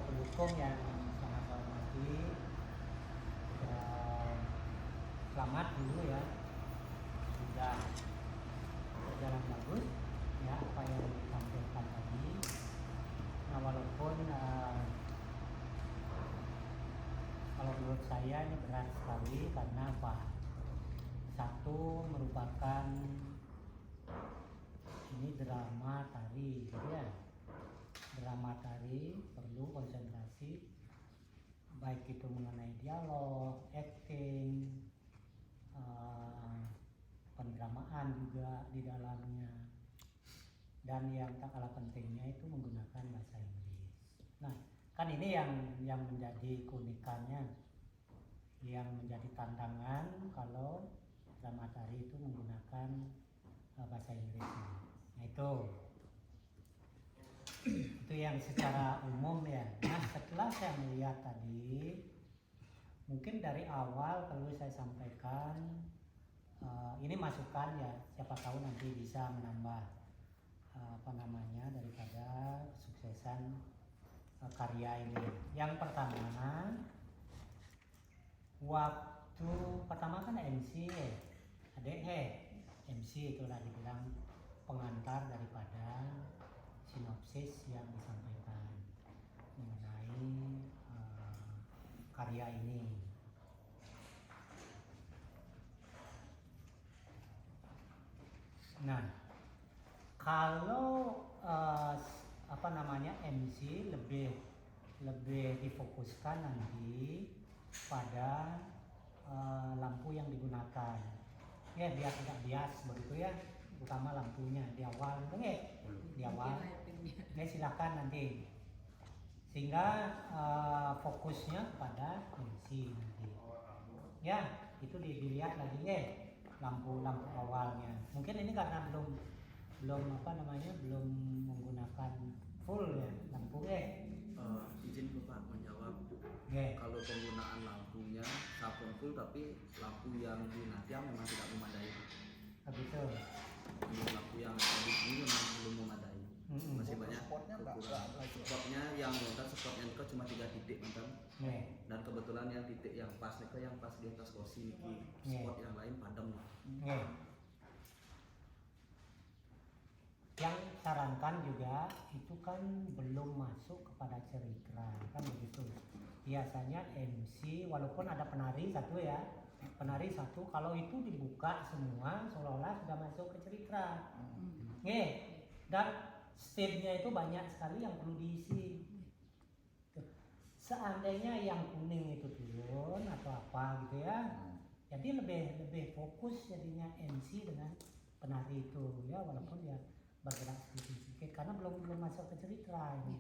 pendukung yang sangat saya hormati, dan selamat dulu ya, sudah berjalan bagus ya apa yang ditampilkan tadi. Nah walaupun kalau menurut saya ini berat sekali karena apa? Satu merupakan ini drama tari, gitu ya. Drama tari perlu konsentrasi, baik itu mengenai dialog, acting, pendramaan juga di dalamnya, dan yang tak kalah pentingnya itu menggunakan bahasa Inggris. Nah, kan ini yang menjadi keunikannya, yang menjadi tantangan kalau drama tari itu menggunakan bahasa Inggris. Nah itu yang secara umum ya. Nah setelah saya melihat tadi, mungkin dari awal perlu saya sampaikan, ini masukan ya, siapa tahu nanti bisa menambah daripada kesuksesan karya ini. Yang pertama, waktu pertama kan MC MC itulah dibilang pengantar daripada sinopsis yang disampaikan mengenai karya ini. Nah, kalau MC lebih difokuskan nanti pada lampu yang digunakan. Ya biar tidak bias begitu ya, utama lampunya di awal gitu ya. Di awal. Ya silakan nanti. Sehingga fokusnya pada MC nanti. Ya, itu dilihat lagi ya lampu-lampu awalnya. Mungkin ini karena belum menggunakan full ya lampu izin Bapak menjawab. Kalau penggunaan lampunya sampun full tapi lampu yang di Nadia memang tidak memadai. Betul. Lampu yang ini memang belum memadai. Masih banyak kekurangan. Spotnya yang nonton spotnya itu cuma 3 titik nonton. Dan kebetulan yang titik yang pas itu yang pas di atas kursi ini. Spot yang lain padam. Yang sarankan juga itu kan belum masuk kepada cerita kan begitu. Biasanya MC walaupun ada penari satu ya, kalau itu dibuka semua seolah-olah sudah masuk ke cerita. Dan stage-nya itu banyak sekali yang perlu diisi. Seandainya yang kuning itu turun atau apa gitu ya, jadi lebih fokus jadinya MC dengan penari itu ya, walaupun dia bergerak sedikit karena belum masuk ke cerita ini.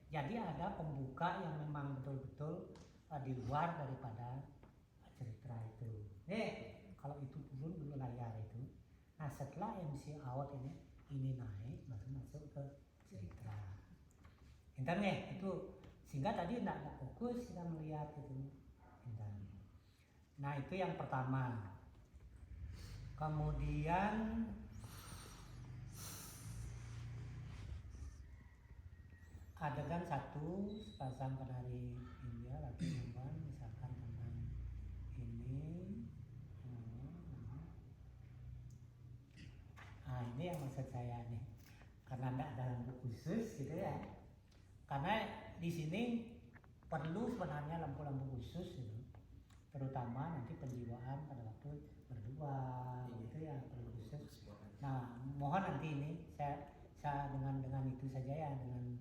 Jadi ada pembuka yang memang betul-betul di luar daripada cerita itu. Kalau itu turun dulu layar itu. Nah setelah MC out ini naik baru masuk ke cerita. Internet itu sehingga tadi tidak fokus kita melihat itu. Nah itu yang pertama. Kemudian adegan satu, sepasang penari India lagi memban misalkan tentang ini. Ini yang maksud saya nih, karena tidak ada lampu khusus gitu ya. Karena di sini perlu sebenarnya lampu-lampu khusus gitu. Terutama nanti penjiwaan pada waktu berdua gitu ya, perlu khusus. Nah mohon nanti ini saya dengan itu saja ya, dengan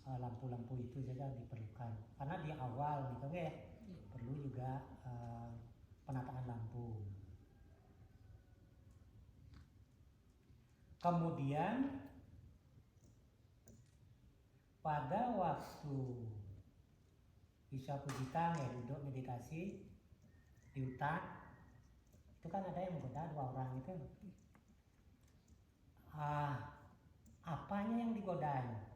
lampu-lampu itu saja diperlukan karena di awal gitu ya, perlu juga penataan lampu. Kemudian pada waktu bisa Pujita duduk meditasi di hutan, itu kan ada yang menggoda 2 orang itu. Apanya yang digodain?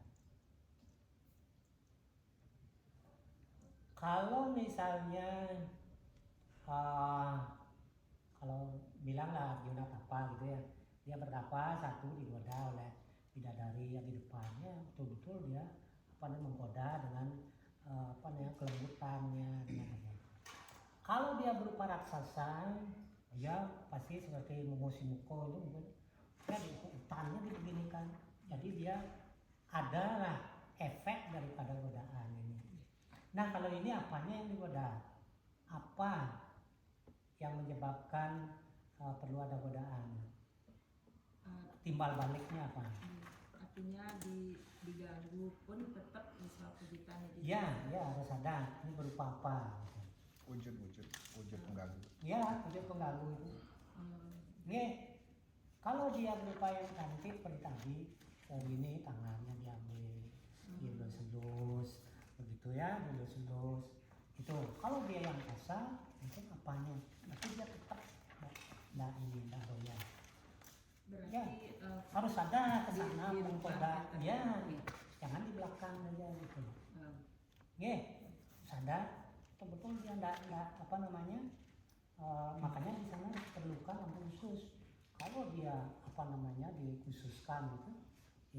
Kalau misalnya kalau bilanglah Arjuna tapa gitu ya, dia bertapa, satu digoda oleh bidadari yang di depannya, betul-betul dia menggoda dengan kelembutannya dengan kalau dia berupa raksasa, dia pasti seperti Momoshi Muko itu mungkin ya di hutannya dibeginikan. Jadi dia adalah efek daripada godaan ini. Nah kalau ini apanya yang digoda? Apa yang menyebabkan perlu ada godaan? Timbal baliknya apa? Artinya diganggu pun tetap bisa kejutan. Ya harus ada. Ini berupa apa? Wujud pengganggu. Ya, wujud pengganggu itu. Kalau dia berupa yang cantik seperti tadi, ini tangannya diambil, dilus-lus, begitu ya, dilus-lus. Itu. Kalau dia yang kasar, itu apanya? Berarti dia tetap tidak roya. Berarti Ya, harus ada ke sana menggoda. Ya, jangan di belakang aja gitu. Sadar, betul dia enggak makanya di sana diperlukan lampu khusus. Kalau dia dikhususkan gitu,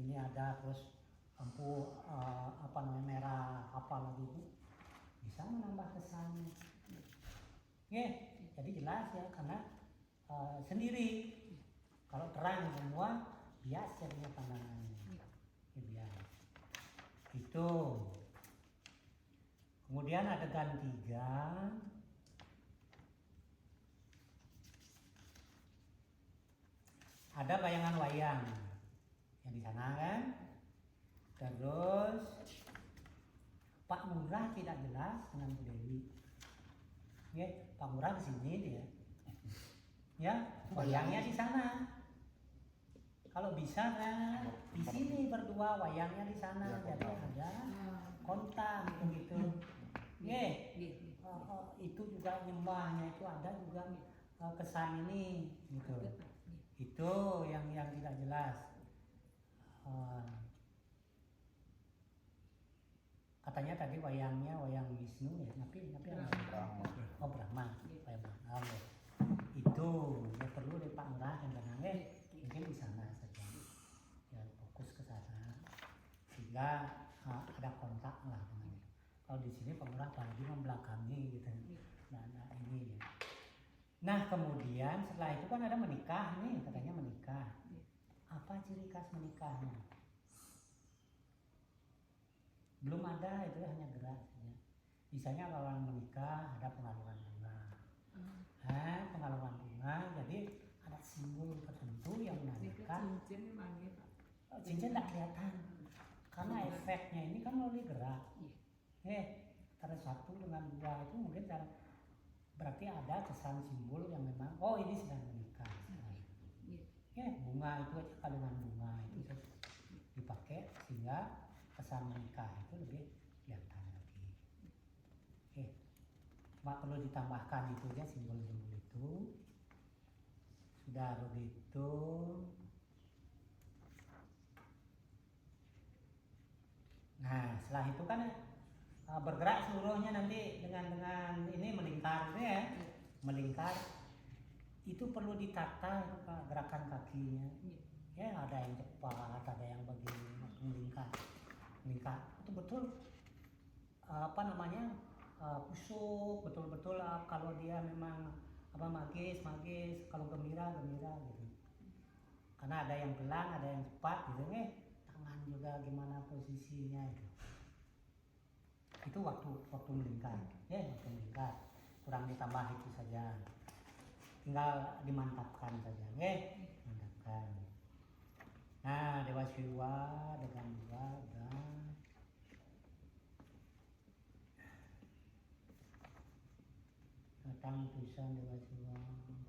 ini ada terus lampu merah lagi itu bisa menambah kesannya. Jadi jelas ya karena sendiri kalau terang semua bias jadinya pandangannya. Bias. Itu. Kemudian adegan 3. Ada bayangan wayang yang di sana kan. Terus Pak Murah tidak jelas dengan Bu Dewi. Pak Murah di sini dia. Ya, wayangnya di sana. Kalau bisa kan di sini berdua, wayangnya di sana. Jadi ada kontak gitu. Itu juga nyembahnya itu ada juga kesan ini gitu. Itu yang tidak jelas. Katanya tadi wayangnya wayang Wisnu ya, tapi Brahma. Oh Brahma, wayang Brahma. Itu ya perlu dari Pak Murah dan mungkin di sana saja. Ya fokus ke sana sehingga ada kontak lah namanya. Kalau di sini Pak Murah apalagi membelakangi gitu. Nah ini. Nah kemudian setelah itu kan ada menikah nih, katanya menikah. Apa ciri khas menikahnya? Belum ada, itu hanya gerak saja. Misalnya kalau orang menikah ada pengaluran bunga. Pengaluran bunga, jadi ada simbol tertentu yang menandakan. Cincin tidak kelihatan, karena efeknya ini kan melalui gerak. Antara satu dengan dua itu mungkin berarti ada kesan simbol yang memang ini sedang menikah. Bunga itu aja kalungan bunga itu dipakai sehingga kesan menikah itu lebih kelihatan lagi. Cuma perlu ditambahkan itu aja simbol-simbol itu. Sudah begitu. Nah setelah itu kan bergerak seluruhnya nanti dengan ini melingkar ya, melingkar. Itu perlu ditata itu gerakan kakinya. Ada yang cepat, ada yang begini melingkar. Betul-betul kusuk, betul-betul kalau dia memang magis, kalau gembira gitu. Karena ada yang pelan, ada yang cepat gitu tangan juga gimana posisinya itu. Itu waktu melingkar. Waktu melingkar. Kurang ditambah itu saja. Tinggal dimantapkan saja, mantapkan. Nah, Dewa Siwa dengan dua udah. Datang tulisan Dewa Siwa, kita.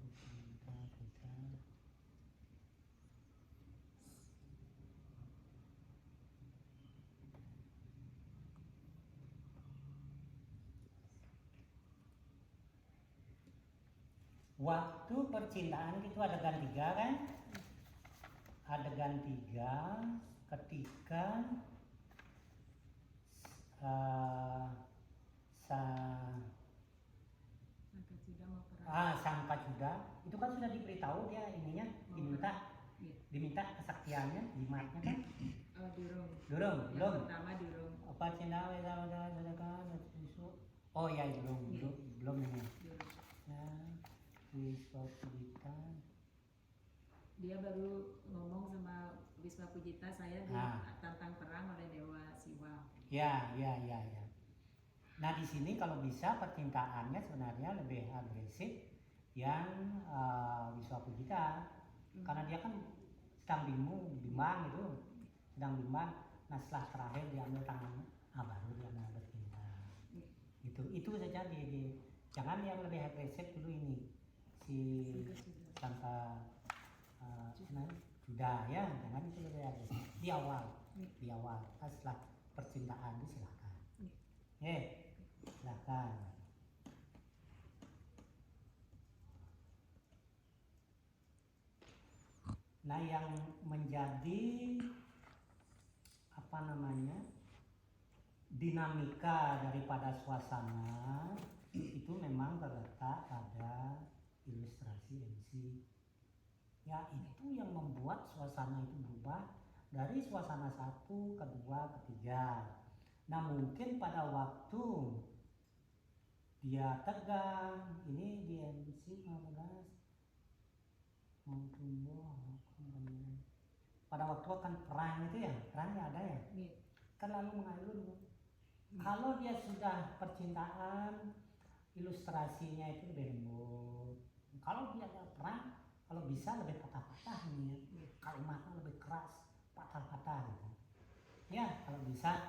Waktu percintaan itu adegan 3 kan? Adegan 3 ketika sang Pacuda itu kan sudah diberitahu dia ininya diminta kesaktiannya, jimatnya kan? Belum. Upacara sedekah susu. Oh ya belum ini. Nah, Wiswa Pujita. Dia baru ngomong sama Wiswa Pujita, saya ditantang perang oleh Dewa Siwa. Ya. Nah di sini kalau bisa percintaannya sebenarnya lebih agresif yang Wiswa Pujita, karena dia kan sedang bimbang gitu, sedang bimbang. Nah setelah terakhir diambil tangannya, baru dia mau bertindak. Itu saja jangan yang lebih agresif dulu ini si Sangka sudah ya, jangan itu lebih agresif di awal. Nah, setelah percintaan itu silakan. Silakan. Nah yang menjadi dinamika daripada suasana itu memang terletak pada ilustrasi MC. Ya itu yang membuat suasana itu berubah dari suasana 1, 2, 3. Nah mungkin pada waktu dia tegang, ini di MC 15 mau tumbuh, pada waktu akan perang itu ya, perangnya ada ya, kan lalu mengalun. Kalau dia sudah percintaan, ilustrasinya itu lebih lembut. Kalau dia ada perang, kalau bisa lebih patah-patah nih ya. Kalimatnya lebih keras, patah-patah gitu. Ya, kalau bisa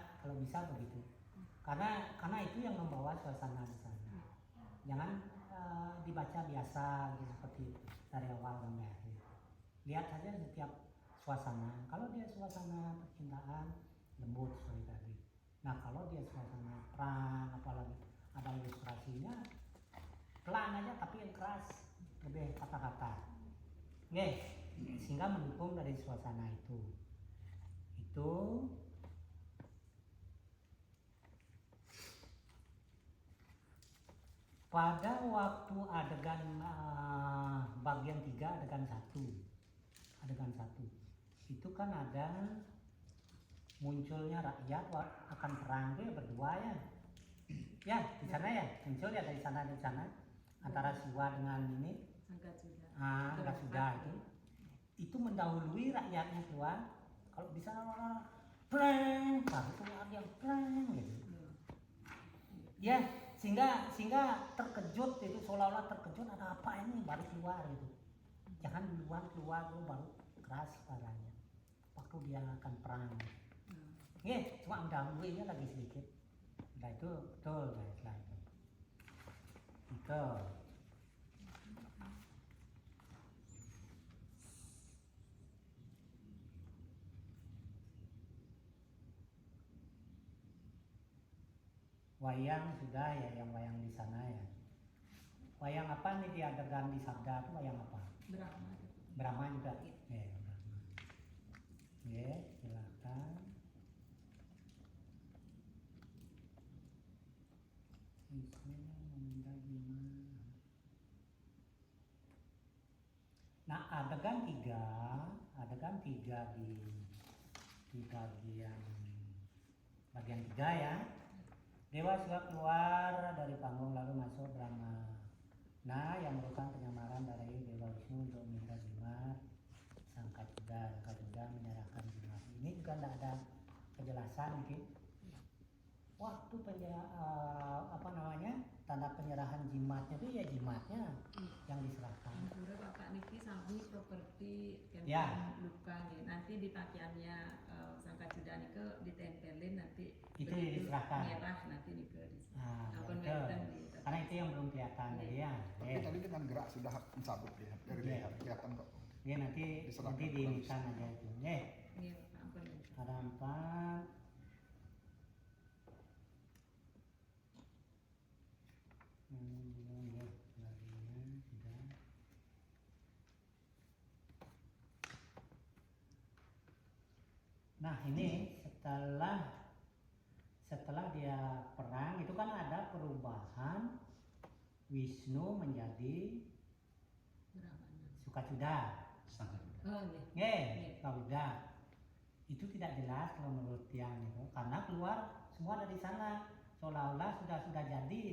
begitu. Karena itu yang membawa suasana di sana. Jangan dibaca biasa gitu, seperti dari awal sampai akhir. Lihat saja setiap suasana. Kalau dia suasana percintaan, lembut seperti tadi. Nah kalau dia suasana perang, apalagi ada ilustrasinya, pelan aja tapi yang keras, lebih kata-kata. Sehingga mendukung dari suasana itu. Pada waktu adegan bagian 3 adegan 1 itu kan ada munculnya rakyat akan perang dia berdua ya di sana ya, muncul ya dari sana antara Siwa dengan ini Sangkasuda itu mendahului rakyatnya keluar. Kalau bisa preng baru keluar yang preng gitu ya, sehingga terkejut itu, seolah-olah terkejut ada apa ini baru keluar gitu. Jangan duluan keluar dulu baru keras suaranya waktu dia akan perang. Cuma mendahulunya lagi sedikit. Nah itu betul guys lah itu. Wayang sudah ya, yang wayang di sana ya. Wayang apa nih di adegan di Sabda itu wayang apa? Brahma juga. Silakan. Nah adegan 3 di bagian 3 ya. Dewa Siwa keluar dari panggung lalu masuk Brahma. Nah yang merupakan penyamaran dari Dewa Wisnu untuk meminta jimat Sangkasuda menyerahkan jimat. Ini juga tidak ada kejelasan mungkin. Waktu tanda penyerahan jimatnya itu ya jimatnya yang diserahkan. Bapak niki sami seperti luka nih. Nanti di pakaiannya Sangkasuda niki ditempelin nanti itu diserahkan. Merah nanti niki karena itu yang belum kelihatan ya. Tapi tadi dengan gerak sudah mencabut dia dari leher, kelihatan kok. Ya nanti diinikan aja itu. Ada 4. Nah ini setelah dia perang itu kan ada perubahan Wisnu menjadi Sukasuda. Sukasuda. Itu tidak jelas kalau menurut yang itu karena keluar semua ada di sana, seolah-olah sudah jadi.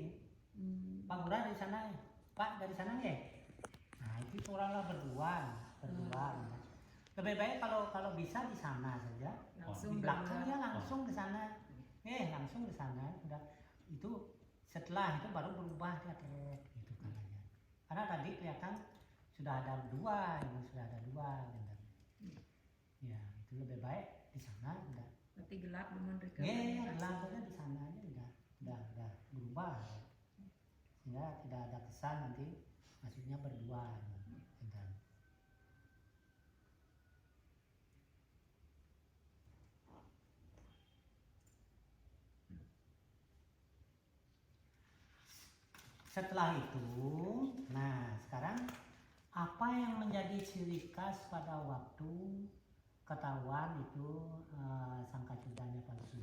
Pak Lurah dari sana, Pak dari sana ya. Nah itu seolah-olah berdua. Lebih baik kalau bisa di sana saja. Langsung Di belakang ya berdua. langsung ke sana. Langsung ke sana sudah. Itu setelah itu baru berubah dia terus gitu katanya. Karena tadi kelihatan sudah ada dua, gitu. Ya itu lebih baik di sana udah. Berarti gelap belum mereka. Gelap aja di sana aja udah berubah. Sehingga tidak ada kesan nanti maksudnya berdua. Gitu. Setelah itu, nah sekarang apa yang menjadi ciri khas pada waktu ketahuan itu Sangkacudanya palsu?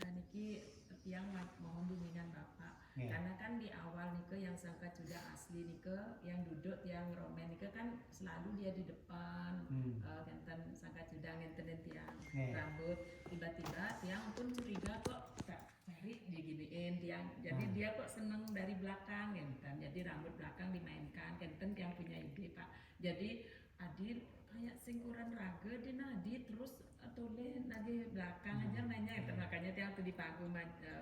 Nah niki yang mohon bimbingan Bapak. Karena kan di awal nike yang Sangkacuda asli nike yang duduk yang Romen nike kan selalu dia di depan ngenten Sangkacuda ngenten tiang rambut, tiba-tiba tiang pun curiga kok cari diginiin tiang, jadi dia kok seneng dari belakang ngenten, jadi rambut belakang dimainkan ngenten yang punya ide Pak. Jadi Adit kayak singkuran raga di nadi terus toleh lagi belakang aja mainnya itu makanya dia tuh di panggung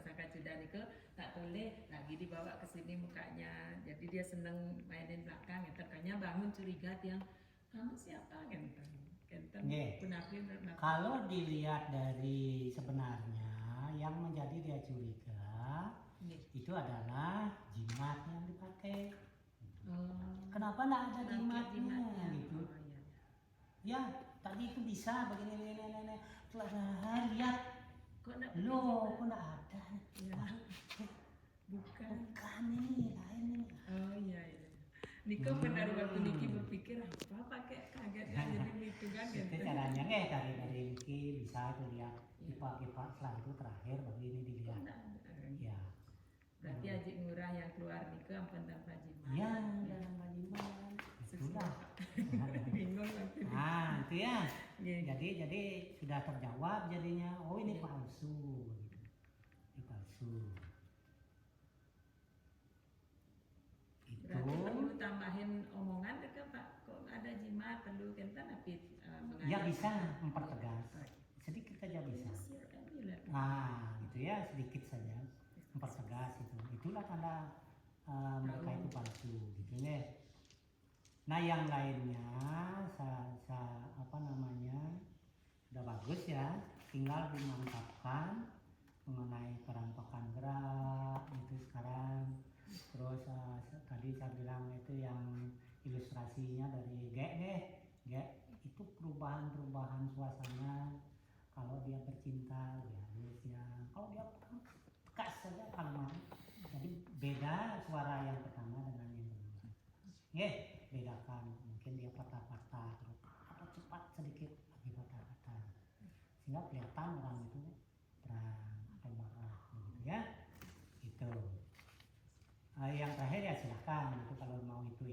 Sangkacuda nike tak toleh lagi dibawa ke sini mukanya, jadi dia seneng mainin belakang ngenten, kayaknya bangun curiga tiang kamu siapa ngenten Kalau dilihat dari sebenarnya yang menjadi dia curiga itu adalah jimat yang dipakai. Kenapa enggak ada jimatnya gitu? Ya, tadi itu bisa begini. Setelah lihat, kok enggak ada? Bukan ini, lain ini. Oh iya. Niko benar waktu Niki berpikir apa pakai kagetnya jadi gitu kan Itu caranya dari Niki bisa tuh lihat kipak setelah itu terakhir baru ini dilihat. Ya. Berarti Haji Ngurah yang keluar Niko ampun tanpa jimat. Ya, dalam jimat. Sudah. Bingung waktu itu. Nah, itu ya. Jadi sudah terjawab jadinya. Oh ini palsu. Ini palsu. Berarti perlu tambahin omongan ke Pak, kok ada jimat perlu kenten tapi Ya bisa mempertegas. Sedikit saja bisa. Nah, gitu ya, sedikit saja mempertegas itu. Itulah tanda mereka itu palsu, gitu ya. Nah, yang lainnya udah bagus ya, tinggal dimantapkan mengenai perampakan gerak itu sekarang. Terus tadi saya bilang itu yang ilustrasinya dari G itu perubahan suasana. Kalau dia bercinta ya halus ya, kalau dia tegas saja kalem. Jadi beda suara yang pertama dengan yang kedua. Bedakan, mungkin dia patah-patah atau cepat sedikit lagi patah-patah, sehingga kelihatan orang itu terang atau marah gitu ya. Itu. Yang terakhir ya silahkan itu kalau mau itu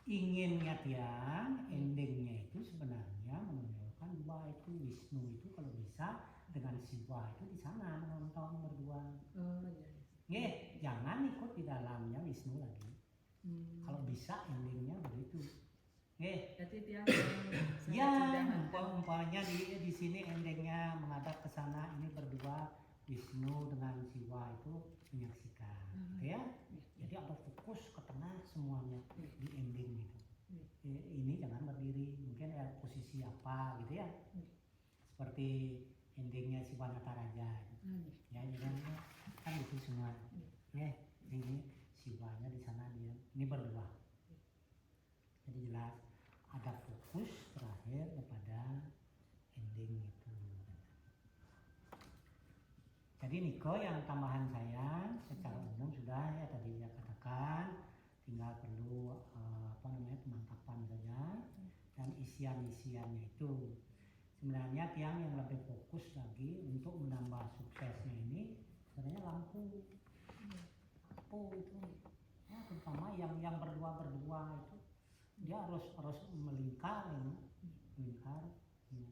inginnya tiang endingnya itu sebenarnya menunjukkan dua itu Wisnu itu kalau bisa dengan Siwa itu di sana menonton berdua. Jangan ikut di dalamnya Wisnu lagi. Kalau bisa endingnya begitu. Berarti tiang Ya, umpamanya di sini endingnya menghadap ke sana ini berdua Wisnu dengan Siwa itu menyaksikan, ya. Jadi ada fokus ke tengah semuanya di ending gitu. Ini jangan berdiri, mungkin ya posisi apa gitu ya. Seperti endingnya Siwa Nataraja. Ya, jangan kan itu semua. Ini Siwanya di sana dia, ini berdua. Jadi jelas ada fokus terakhir kepada ending itu. Jadi Niko yang tambahan saya secara umum sudah ya tadi saya katakan, tinggal perlu pemantapan saja dan isiannya itu. Sebenarnya tiang yang lebih fokus lagi untuk menambah suksesnya ini sebenarnya lampu itu ya, terutama yang berdua itu dia harus melingkar ini, melingkar ya.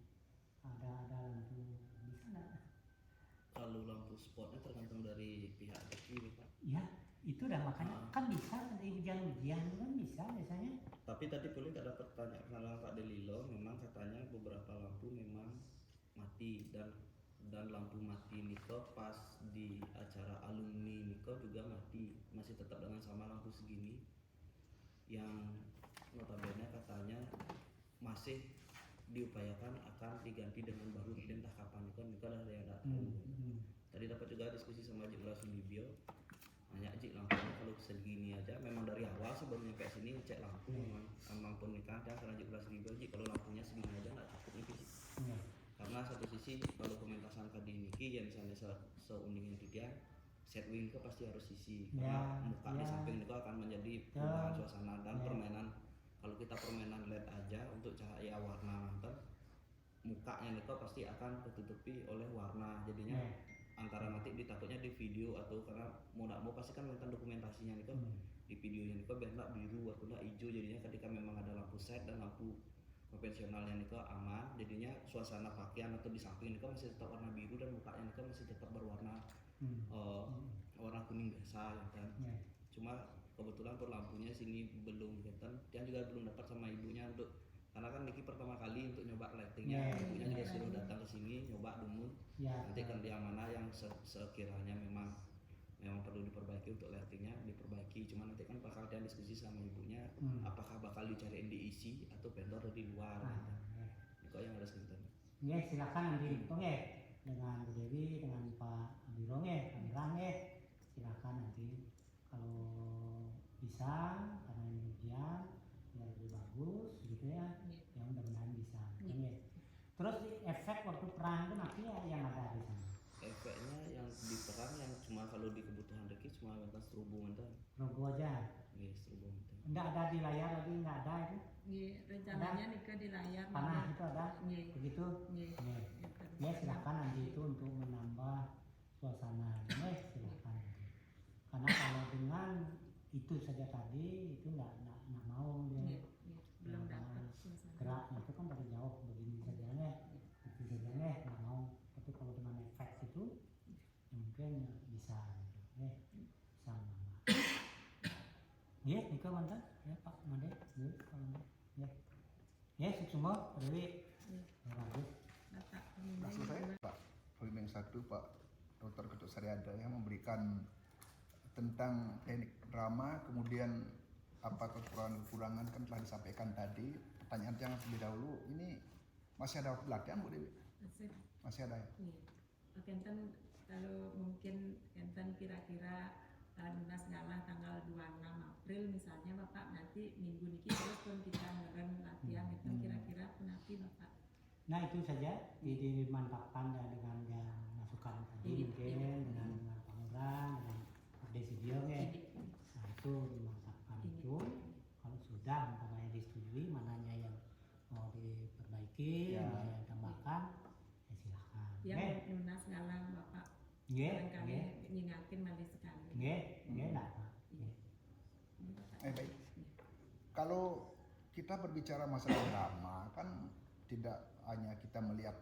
Ada lampu di sana kalau lampu spotnya tergantung dari pihak daki nih Pak. Ya, itu dah makanya kan bisa dari hujan-hujan kan bisa biasanya. Tapi tadi boleh nggak dapat tanya sama Pak Delilo, memang katanya beberapa lampu memang mati dan lampu mati Niko pas di acara alumni Niko juga mati, masih tetap dengan sama lampu segini yang notabene katanya masih diupayakan akan diganti dengan baru, entah kapan Niko ada yang nggak tahu. Tadi dapat juga diskusi sama Jik Rasundibio, nanya Jik lampunya kalau segini aja memang dari awal sih baru nyampe sini cek lampu memang pun nikah ada karena Jik Rasundibio Jik kalau lampunya segini aja nggak cukup nih karena satu sisi kalau pementasan kadi niki ya misalnya seunding dia set wing itu pasti harus sisi karena muka di samping itu akan menjadi perubahan suasana dan permainan. Kalau kita permainan LED aja untuk cahaya warna nonton mukanya itu pasti akan ketutupi oleh warna, jadinya antara nanti ditakutnya di video atau karena mau nggak mau pasti kan nonton dokumentasinya nih di videonya nih biar nggak biru atau nggak hijau, jadinya ketika memang ada lampu set dan lampu konvensionalnya nih aman, jadinya suasana pakaian atau di samping nih masih tetap warna biru dan mukanya nih masih tetap berwarna warna kuning biasa ya kan. Cuma kebetulan per lampunya sini belum kelihatan, dia juga belum dapat sama ibunya untuk karena kan Niki pertama kali untuk nyoba lightingnya, ibunya juga suruh datang ke sini nyoba dulu. Nanti kan yang mana yang sekiranya memang perlu diperbaiki untuk lightingnya diperbaiki. Cuma nanti kan bakal dia diskusi sama ibunya apakah bakal dicariin diisi atau vendor dari luar. Itu yang harus kita. Ya silakan nanti dengan Bu Dewi dengan Pak Abirong Amirang silakan nanti kalau bisa karena ini hujan biar lebih bagus gitu ya mudah-mudahan bisa terus efek waktu perang itu nanti yang ada di sana efeknya yang di perang yang cuma kalau di kebutuhan Reki cuma atas strobo aja strobo enggak ada di layar lagi enggak ada itu rencananya nikah di layar panah itu ada begitu ya silakan nanti itu untuk menambah suasana silakan karena kalau dengan itu saja tadi itu nggak mau dia belum dapat geraknya itu kan dari jauh begini saja itu saja nggak mau, tapi kalau dengan efek itu ya mungkin bisa bisa menambah nikah mantap ya Pak Made semua Dewi bagus. Nah, selesai Pak Polimeng 1 Pak Dr. Ketut Saryada yang memberikan tentang teknik drama, kemudian apa kekurangan kan telah disampaikan tadi. Pertanyaan yang lebih dahulu ini masih ada waktu latihan Bu Dewi? Masih ada ya? Kenten kalau mungkin Kenten kira-kira lunas ngalah tanggal 26 April misalnya Bapak, nanti minggu niki terus pun kita ngeren latihan itu kira-kira nanti Bapak. Nah itu saja dimantapkan dengan yang masukan tadi mungkin dengan Panguran dengan Desi Biong nah itu dimantapkan itu kalau sudah umpamanya disetujui mananya yang mau diperbaiki mana yang tambahkan ya silahkan yang lunas ngalah Bapak kali ngingatin mandi sekali enggak Pak baik. Kalau kita berbicara masalah drama kan tidak hanya kita melihat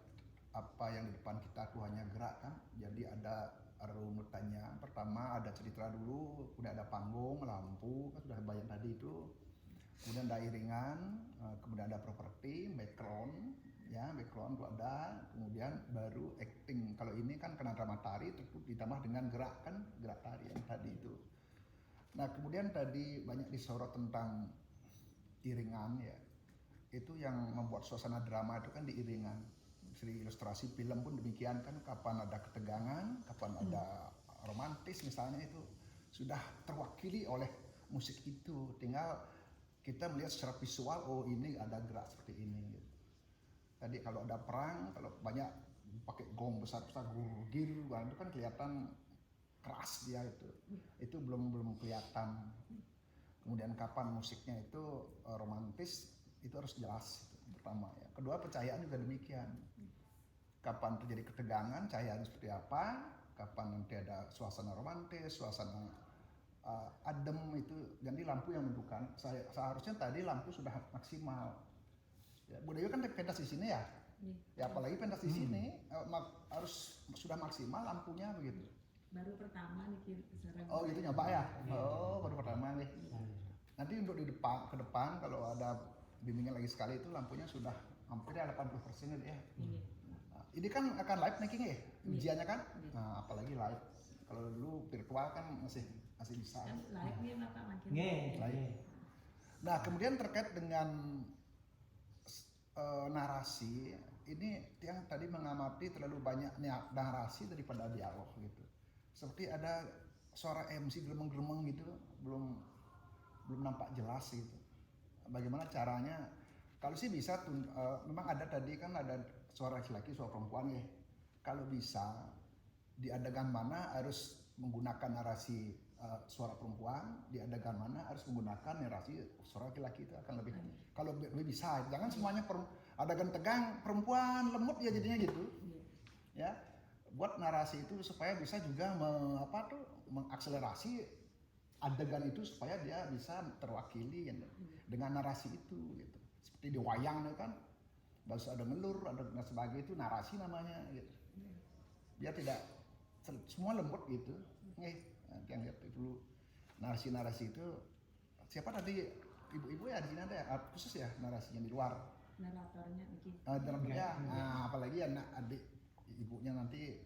apa yang di depan kita tuh hanya gerak kan, jadi ada runutannya. Pertama ada cerita dulu, kemudian ada panggung, lampu kan sudah bayang tadi itu, kemudian ada iringan, kemudian ada properti, background itu ada, kemudian baru acting. Kalau ini kan kena drama tari ditambah dengan gerak tari yang tadi itu. Nah kemudian tadi banyak disorot tentang iringan ya, itu yang membuat suasana drama itu kan di iringan. Dari ilustrasi film pun demikian kan, kapan ada ketegangan, kapan ada romantis misalnya, itu sudah terwakili oleh musik itu. Tinggal kita melihat secara visual, oh ini ada gerak seperti ini gitu. Tadi kalau ada perang, kalau banyak pakai gong besar-besar gurgir itu kan kelihatan keras dia itu belum kelihatan. Kemudian kapan musiknya itu romantis itu harus jelas pertama ya. Kedua pencahayaan juga demikian. Kapan terjadi ketegangan, cahayaan seperti apa, kapan nanti ada suasana romantis, suasana adem itu, jadi lampu yang menentukan. Seharusnya tadi lampu sudah maksimal. Ya, Bu Dewi kan pentas di sini ya. Ya apalagi pentas di sini harus sudah maksimal lampunya begitu. Baru pertama nih sarang. Oh gitu nyoba ya? Oh baru pertama nih. Nanti untuk ke depan kalau ada bimbingan lagi sekali itu lampunya sudah hampir 80% gitu ya. Nah, ini kan akan live making ya ujiannya kan? Nah, apalagi live. Kalau dulu virtual kan masih bisa. Kan live nih Bapak makin. Nggih. Nah kemudian terkait dengan narasi ini yang tadi mengamati terlalu banyak narasi daripada dialog gitu. Seperti ada suara MC geremeng-geremeng gitu, belum nampak jelas gitu. Bagaimana caranya? Kalau sih bisa, memang ada tadi kan ada suara laki-laki, suara perempuan ya. Kalau bisa di adegan mana harus menggunakan narasi suara perempuan, di adegan mana harus menggunakan narasi suara laki-laki, itu akan lebih. Kalau lebih bisa, jangan semuanya adegan tegang perempuan lemut ya jadinya gitu. Ya, buat narasi itu supaya bisa juga mengakselerasi adegan itu supaya dia bisa terwakili dengan narasi itu gitu. Seperti di wayang itu kan harus ada ngelur, ada dan sebagainya, itu narasi namanya gitu. Biar tidak semua lembut gitu. Yang lihat dulu narasi itu siapa tadi ibu-ibu ya di sini ada ya, khusus ya narasinya di luar. Naratornya mungkin. Apalagi anak adik ibunya nanti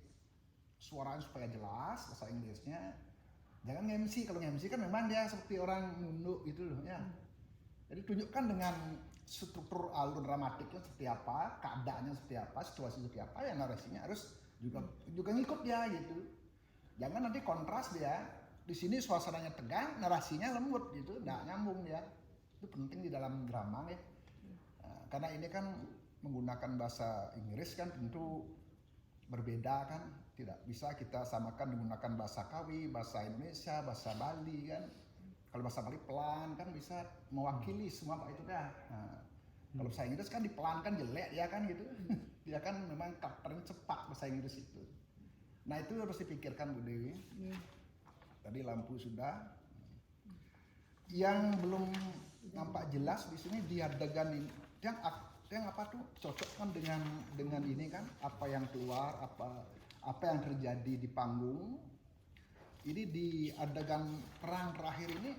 suaranya supaya jelas bahasa Inggrisnya. Jangan nge-MC, kalau nge-MC kan memang dia seperti orang nunduk gitu loh ya. Jadi tunjukkan dengan struktur alur dramatiknya seperti apa, keadaannya seperti apa, situasi seperti apa, ya narasinya harus juga ngikut dia gitu. Jangan nanti kontras dia. Di sini suasananya tegang, narasinya lembut gitu, nggak nyambung dia. Itu penting di dalam drama ya. Karena ini kan menggunakan bahasa Inggris kan tentu berbeda kan, tidak bisa kita samakan menggunakan bahasa Kawi, bahasa Indonesia, bahasa Bali kan. Kalau bahasa Bali pelan kan bisa mewakili semua Pak itu dah. Kalau bahasa Inggris kan dipelankan jelek ya kan gitu. Dia kan memang karakternya cepat bahasa Inggris itu. Nah itu harus dipikirkan Bu Dewi. Tadi lampu sudah. Yang belum nampak jelas di sini di adegan ini, yang apa tuh cocokkan dengan ini kan, apa yang keluar, apa yang terjadi di panggung. Ini di adegan perang terakhir ini,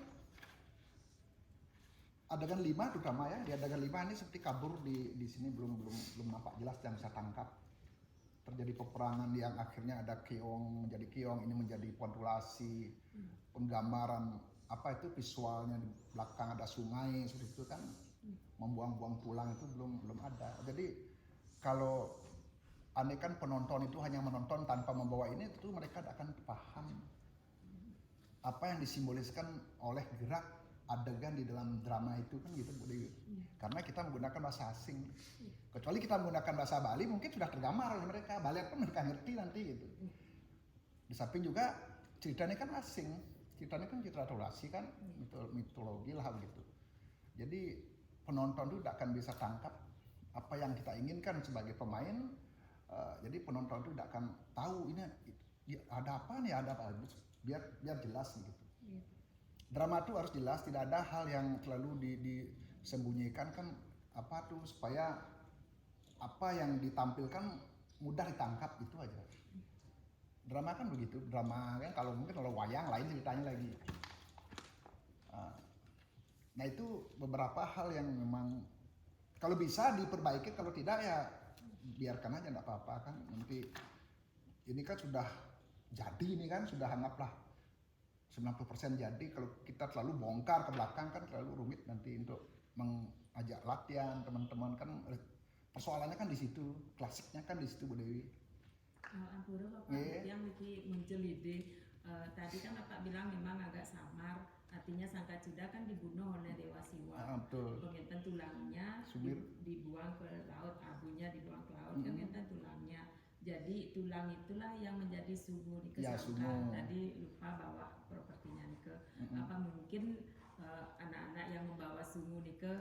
adegan 5 terutama ya, di adegan 5 ini seperti kabur di sini belum nampak jelas yang bisa tangkap. Terjadi peperangan yang akhirnya ada keong menjadi keong, ini menjadi pontrulasi, penggambaran apa itu visualnya di belakang ada sungai seperti itu kan, membuang-buang tulang itu belum ada. Jadi kalau aneh kan penonton itu hanya menonton tanpa membawa ini, tentu mereka akan paham apa yang disimboliskan oleh gerak adegan di dalam drama itu kan gitu Bu Dewi. Karena kita menggunakan bahasa asing. Kecuali kita menggunakan bahasa Bali mungkin sudah tergambar oleh mereka. Bali pun mereka ngerti nanti gitu. Di samping juga ceritanya kan asing. Ceritanya kan cerita naturasi kan, mitologi lah begitu. Jadi penonton itu tidak akan bisa tangkap apa yang kita inginkan sebagai pemain. Jadi penonton itu tidak akan tahu ini ada apa nih, ada apa, biar jelas gitu. Drama itu harus jelas, tidak ada hal yang terlalu disembunyikan kan, apa tuh supaya apa yang ditampilkan mudah ditangkap, itu aja. Drama kan begitu, drama kan kalau wayang lain ceritanya lagi. Nah itu beberapa hal yang memang kalau bisa diperbaiki, kalau tidak ya biarkan aja, nggak apa-apa kan. Nanti ini kan sudah jadi, ini kan sudah anggaplah 90% jadi. Kalau kita terlalu bongkar ke belakang kan terlalu rumit nanti untuk mengajak latihan teman-teman kan. Persoalannya kan di situ, klasiknya kan di situ Bu Dewi. Ampura Bapak, yang muncul ide tadi kan Bapak bilang memang agak samar, artinya Sangkacuda kan dibunuh oleh Dewa Siwa. Betul. Kemudian tulangnya dibuang ke laut, abunya dibuang ke laut, kemudian tulangnya. Jadi tulang itulah yang menjadi sumu di kesangka. Tadi lupa bawa propertinya nih ke apa mungkin anak-anak yang membawa sumu nih ke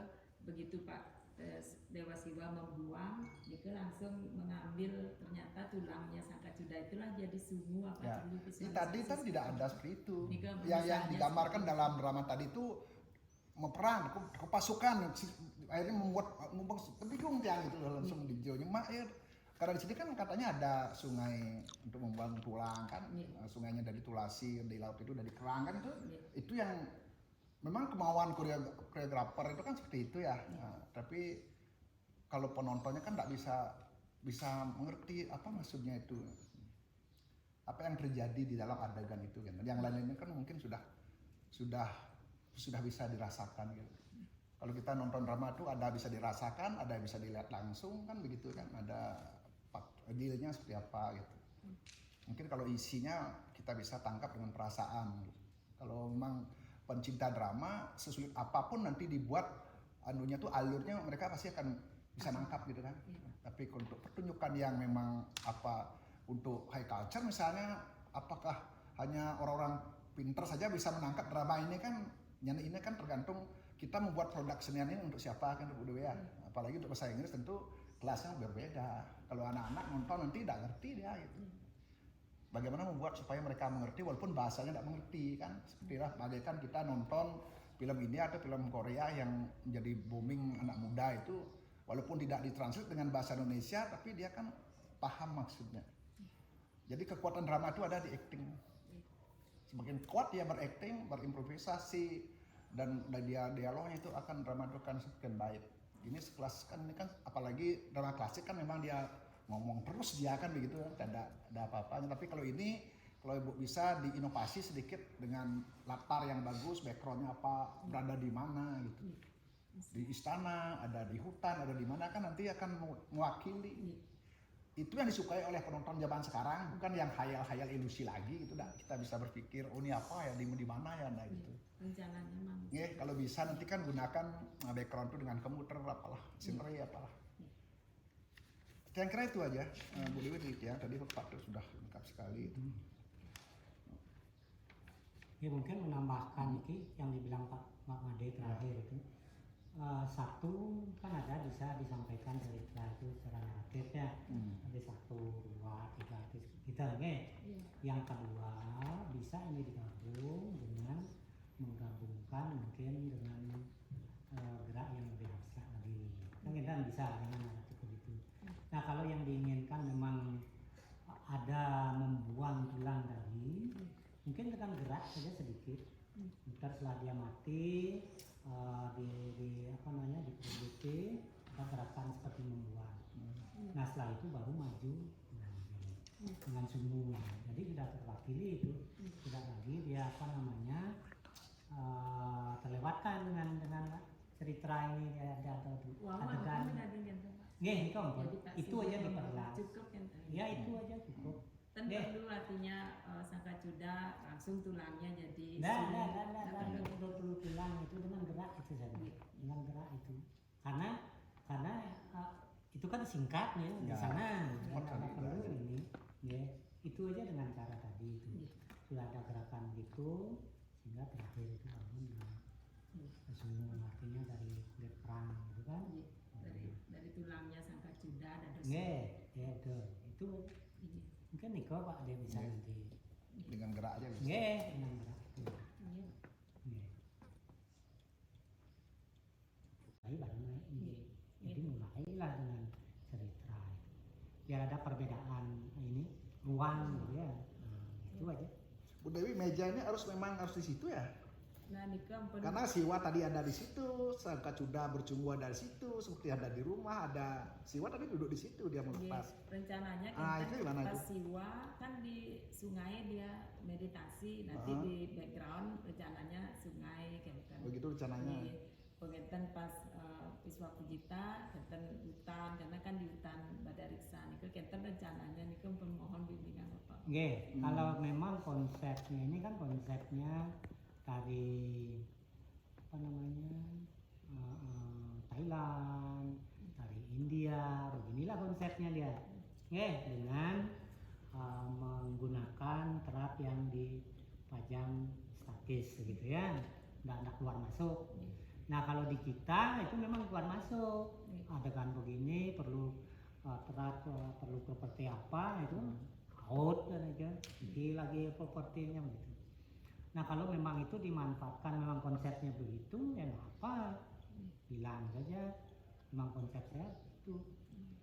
begitu Pak Dewa Siwa membuang, Nike langsung mengambil, ternyata tulangnya Sangkacuda itulah jadi sumu apa ya. Ini Tadi kan tidak ada seperti itu. Yang digambarkan dalam drama tadi itu perang ke pasukan, akhirnya membuat bingung tiang itu langsung dijauhnya mak ya. Karena di sini kan katanya ada sungai untuk membuang tulang kan, sungainya dari Tulasi di laut itu dari Kerang kan itu yang memang kemauan koreografer itu kan seperti itu ya. Nah, tapi kalau penontonnya kan nggak bisa mengerti apa maksudnya itu, apa yang terjadi di dalam adegan itu kan. Yang lainnya kan mungkin sudah bisa dirasakan gitu. Kalau kita nonton drama itu ada bisa dirasakan, ada bisa dilihat langsung kan begitu kan, ada dealnya seperti apa gitu. Mungkin kalau isinya kita bisa tangkap dengan perasaan. Kalau memang pencinta drama sesulit apapun nanti dibuat anunya tuh alurnya mereka pasti akan bisa nangkap gitu kan. Tapi untuk pertunjukan yang memang apa untuk high culture misalnya, apakah hanya orang-orang pinter saja bisa menangkap drama ini kan? Ini kan tergantung kita membuat produksinya ini untuk siapa kan Bu Dewi ya. Apalagi untuk bahasa Inggris tentu kelasnya berbeda. Kalau anak-anak nonton nanti tidak ngerti dia gitu. Bagaimana membuat supaya mereka mengerti walaupun bahasanya tidak mengerti kan? Seperti bagaikan kita nonton film India atau film Korea yang menjadi booming anak muda itu, walaupun tidak ditranslate dengan bahasa Indonesia tapi dia kan paham maksudnya. Jadi kekuatan drama itu ada di acting. Semakin kuat dia berakting, berimprovisasi, dan dia dialognya itu akan drama itu akan semakin baik. Ini sekelas kan, ini kan apalagi drama klasik kan memang dia ngomong terus dia kan begitu, tidak ada apa-apa. Tapi kalau ini, kalau Ibu bisa diinovasi sedikit dengan latar yang bagus, backgroundnya apa, berada di mana gitu. Di istana, ada di hutan, ada di mana kan nanti akan mewakili. Itu yang disukai oleh penonton zaman sekarang, bukan yang khayal-khayal ilusi lagi gitu. Kita bisa berpikir, oh ini apa ya, di mana ya, nah gitu. Rencananya memang. Ya, kalau bisa nanti kan gunakan background itu dengan komputer apalah, scenery apalah. Yang kira itu aja, Bu Dewi ya, tadi Pak sudah lengkap sekali itu. Ya mungkin menambahkan ini yang dibilang Pak Made terakhir itu. Satu kan ada bisa disampaikan cerita itu secara naratif ya. Ada 1, 2, 3 kita lagi. Yang kedua bisa ini digabung dengan menggabungkan mungkin dengan gerak yang lebih abstrak lagi. Kan kita bisa dengan naratif begitu. Nah kalau yang diinginkan memang ada membuang tulang tadi, mungkin dengan gerak saja sedikit. Ntar setelah dia mati di apa namanya diproduksi ada gerakan seperti membuang. Nah setelah itu baru maju dengan sungguh. Jadi sudah terwakili itu, tidak lagi dia apa namanya terlewatkan dengan cerita ini ada adegan. Itu aja diperlas. Cukup kan? Ya itu aja cukup. Kan dulu artinya Sangkacuda langsung tulangnya jadi perlu tulang itu dengan gerak itu saja. Dengan gerak itu. Karena itu kan singkat ya di sana. Tidak perlu ini. Ya, itu aja dengan cara tadi itu. Sudah ada gerakan gitu sehingga terakhir itu bangun semua artinya dari kulit perang gitu kan. Dari tulangnya Sangkacuda ada itu mungkin Niko Pak dia bisa nanti dengan gerak aja bisa. Dengan gerak itu. Baru naik jadi mulailah dengan cerita. Biar ada perbedaan ini ruang gitu ya. Itu aja. Bu Dewi mejanya memang harus di situ ya. Nah, karena Siwa tadi ada di situ, Sangkacuda bercunggu ada di situ, seperti ada di rumah, ada Siwa tadi duduk di situ dia melepas. Rencananya itu pas Siwa kan di sungai dia meditasi, nanti di background rencananya sungai kan. Begitu rencananya. Penginten pas Wiswa Pujita, kenten hutan, karena kan di hutan Badariksa itu kenten rencananya nih kan pemohon bimbingan Bapak. Kalau memang konsepnya ini kan konsepnya dari apa namanya Thailand, dari India, beginilah konsepnya dia. Dengan menggunakan terap yang dipajang statis gitu ya, nggak keluar masuk. Nah kalau di kita itu memang keluar masuk. Adegan begini perlu terap perlu properti apa itu out aja, lagi propertinya gitu. Nah kalau memang itu dimanfaatkan, memang konsepnya begitu, ya nggak apa, bilang saja memang konsep saya itu.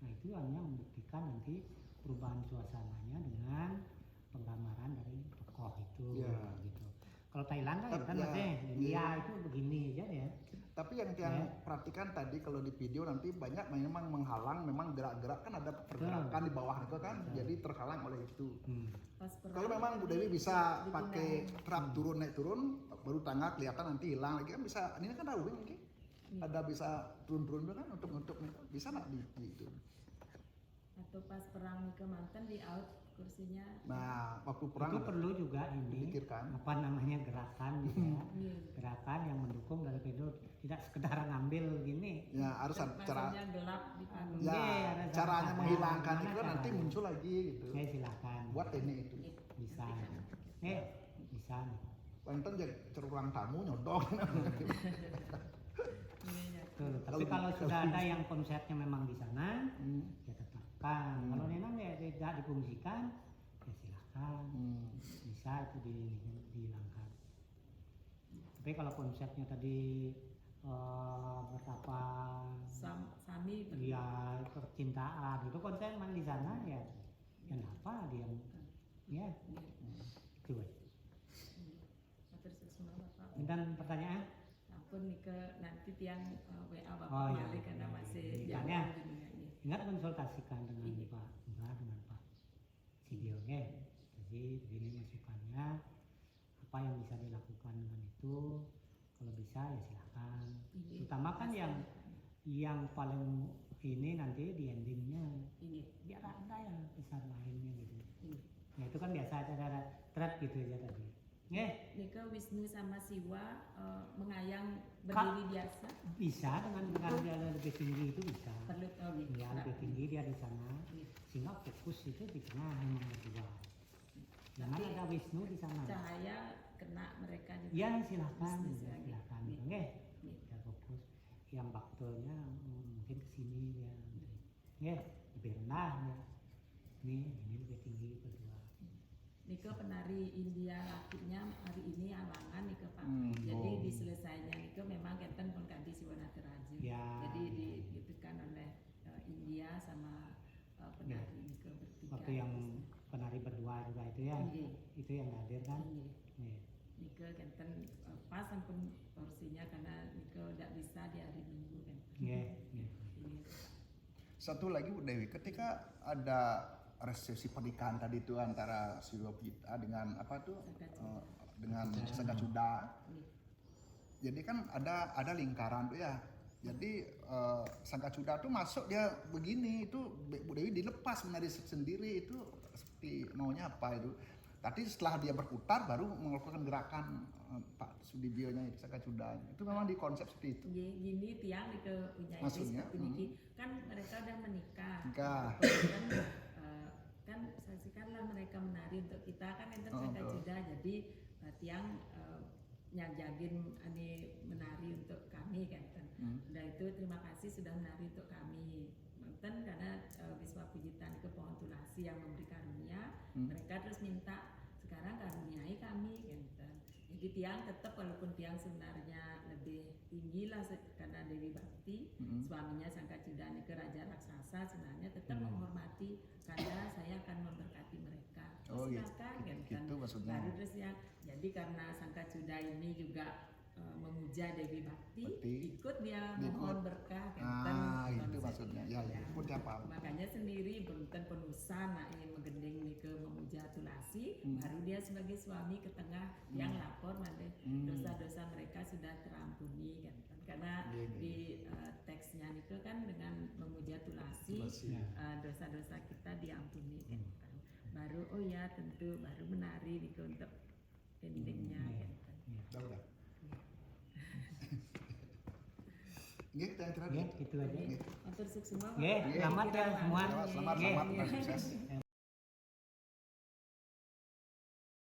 Nah itu hanya membuktikan nanti perubahan suasananya dengan penggambaran dari tokoh itu, Ya. gitu. Kalau Thailand kan Ya. maksudnya India itu begini aja ya. Tapi yang perhatikan tadi kalau di video nanti banyak memang menghalang, memang gerak-gerak kan ada pergerakan di bawah itu kan, jadi terhalang oleh itu. Pas perang Kalau memang Bu Dewi bisa pakai trap turun naik turun, baru tangga kelihatan nanti hilang lagi kan bisa. Ini kan ada wing lagi, ada bisa turun-turun kan untuk bisa nggak di itu. atau pas perang ke Mantan di out kursinya. Nah waktu perang Itu ada perlu juga ini dipikirkan. apa namanya gerakan gitu ya. Iya. Gerakan yang mendukung dari video, tidak sekedar ngambil gini. Ya harus cara Maksudnya gelap di panggung. ya Iya, ada caranya cara. menghilangkan Gimana itu nanti caranya? muncul lagi gitu. Ya silakan. Buat ini itu. Bisa. Bisa nih. Panten jadi ruang tamu nyodok. Iya. Tuh, tapi Kalau- kalau sudah ada yang konsepnya memang di sana, ya tetapkan. Kalau memang ya tidak difungsikan, ya silakan. Bisa itu dihilangkan. Tapi kalau konsepnya tadi betapa Sami ya percintaan itu konsep memang di sana ya, kenapa dia ya itu. Matur suksma Bapak. Dan pertanyaan? Ampun nih ke nanti tiang WA Bapak Oh, iya. balik karena masih Iya. jauh Iya. di dunia ini. Ingat konsultasikan dengan Iya. Pak Lurah, dengan Pak Sidio ya. Jadi begini masukannya, apa yang bisa dilakukan dengan itu, kalau bisa ya silakan. Iya. Terutama kan yang paling ini nanti di endingnya, Ini. biar ada yang besar lainnya gitu. Ini. Ya itu kan biasa ada thread gitu aja tadi. Nika Wisnu sama Siwa mengayang berdiri biasa. Bisa dengan dia lebih tinggi itu bisa. Perlu gitu. Ya lebih tinggi dia di sana, Iya. sehingga fokus itu di tengah memang berdua. Jangan Tapi ada Wisnu di sana. Cahaya kena mereka juga. Ya silakan, Bisnis ya, lagi. silakan. Iya. Oke, Iya. ya fokus. Yang baktelnya mungkin ke sini ya. Ya, lebih rendah ya. Ini lebih tinggi berdua. Nika penari India lakinya hari ini alangan Nika Pak. Jadi Oh. diselesainya Nika memang kenten pun kadi Siwanata Raju. Ya. Jadi ditekan oleh India sama penari Nika bertiga. Waktu yang penari berdua juga itu ya. Iya. Itu yang hadir kan. Iya. Iya. Nika kenten pas ampun porsinya karena Nika tidak bisa di hari Minggu kan. Iya, iya. Ini. Satu lagi Bu Dewi, ketika ada resepsi pernikahan tadi itu antara si Wapita dengan apa tuh dengan Sangga Cuda. Ini. Jadi kan ada lingkaran tuh ya. Jadi Sangga Cuda tuh masuk dia begini itu Bu Dewi dilepas menari sendiri itu seperti maunya apa itu. Tapi setelah dia berputar baru melakukan gerakan Pak Sudibyo-nya itu Sangga Cuda. Itu memang di konsep seperti itu. Gini tiang Nika punya ide Maksudnya, seperti ini. Kan mereka udah menikah. Nikah. Kemudian, kan saksikanlah mereka menari untuk kita kan enten Oh, Sangga betul. Cuda jadi tiang nyajagin ani menari untuk kami kan. Udah itu terima kasih sudah menari untuk kami. Menten karena Wiswa Pujitan ke Pohon Tulasi yang memberi karunia, mereka terus minta sekarang karuniai kami kan. Jadi tiang tetap walaupun tiang sebenarnya lebih tinggi lah karena Dewi Bakti, suaminya Sangga Cuda ke Raja Raksasa sebenarnya tetap menghormati karena saya akan memberkati mereka. Oh, gitu. Silakan kan. Gitu maksudnya. Baru terus yang jadi karena Sangga Cuda ini juga memuja Dewi Bakti, Bakti. ikut dia Ikut. mohon berkah kan. Itu maksudnya. Ya, Ya. itu pun dia paham. Makanya sendiri benten penusan ingin menggendeng nih ke memuja Tulasi, baru dia sebagai suami ke tengah yang lapor mandeh dosa-dosa mereka sudah terampuni kan. Karena Iya, iya. di teksnya nih kan dengan memuja Tulasi, Tulasi. dosa-dosa kita diampuni kan. Baru oh ya tentu baru menari nih untuk endingnya kan. Udah. Nggih, yang terakhir. Ya, gitu aja. Matur suksma. Nggih, selamat ya semua. Selamat, Nggih. sukses.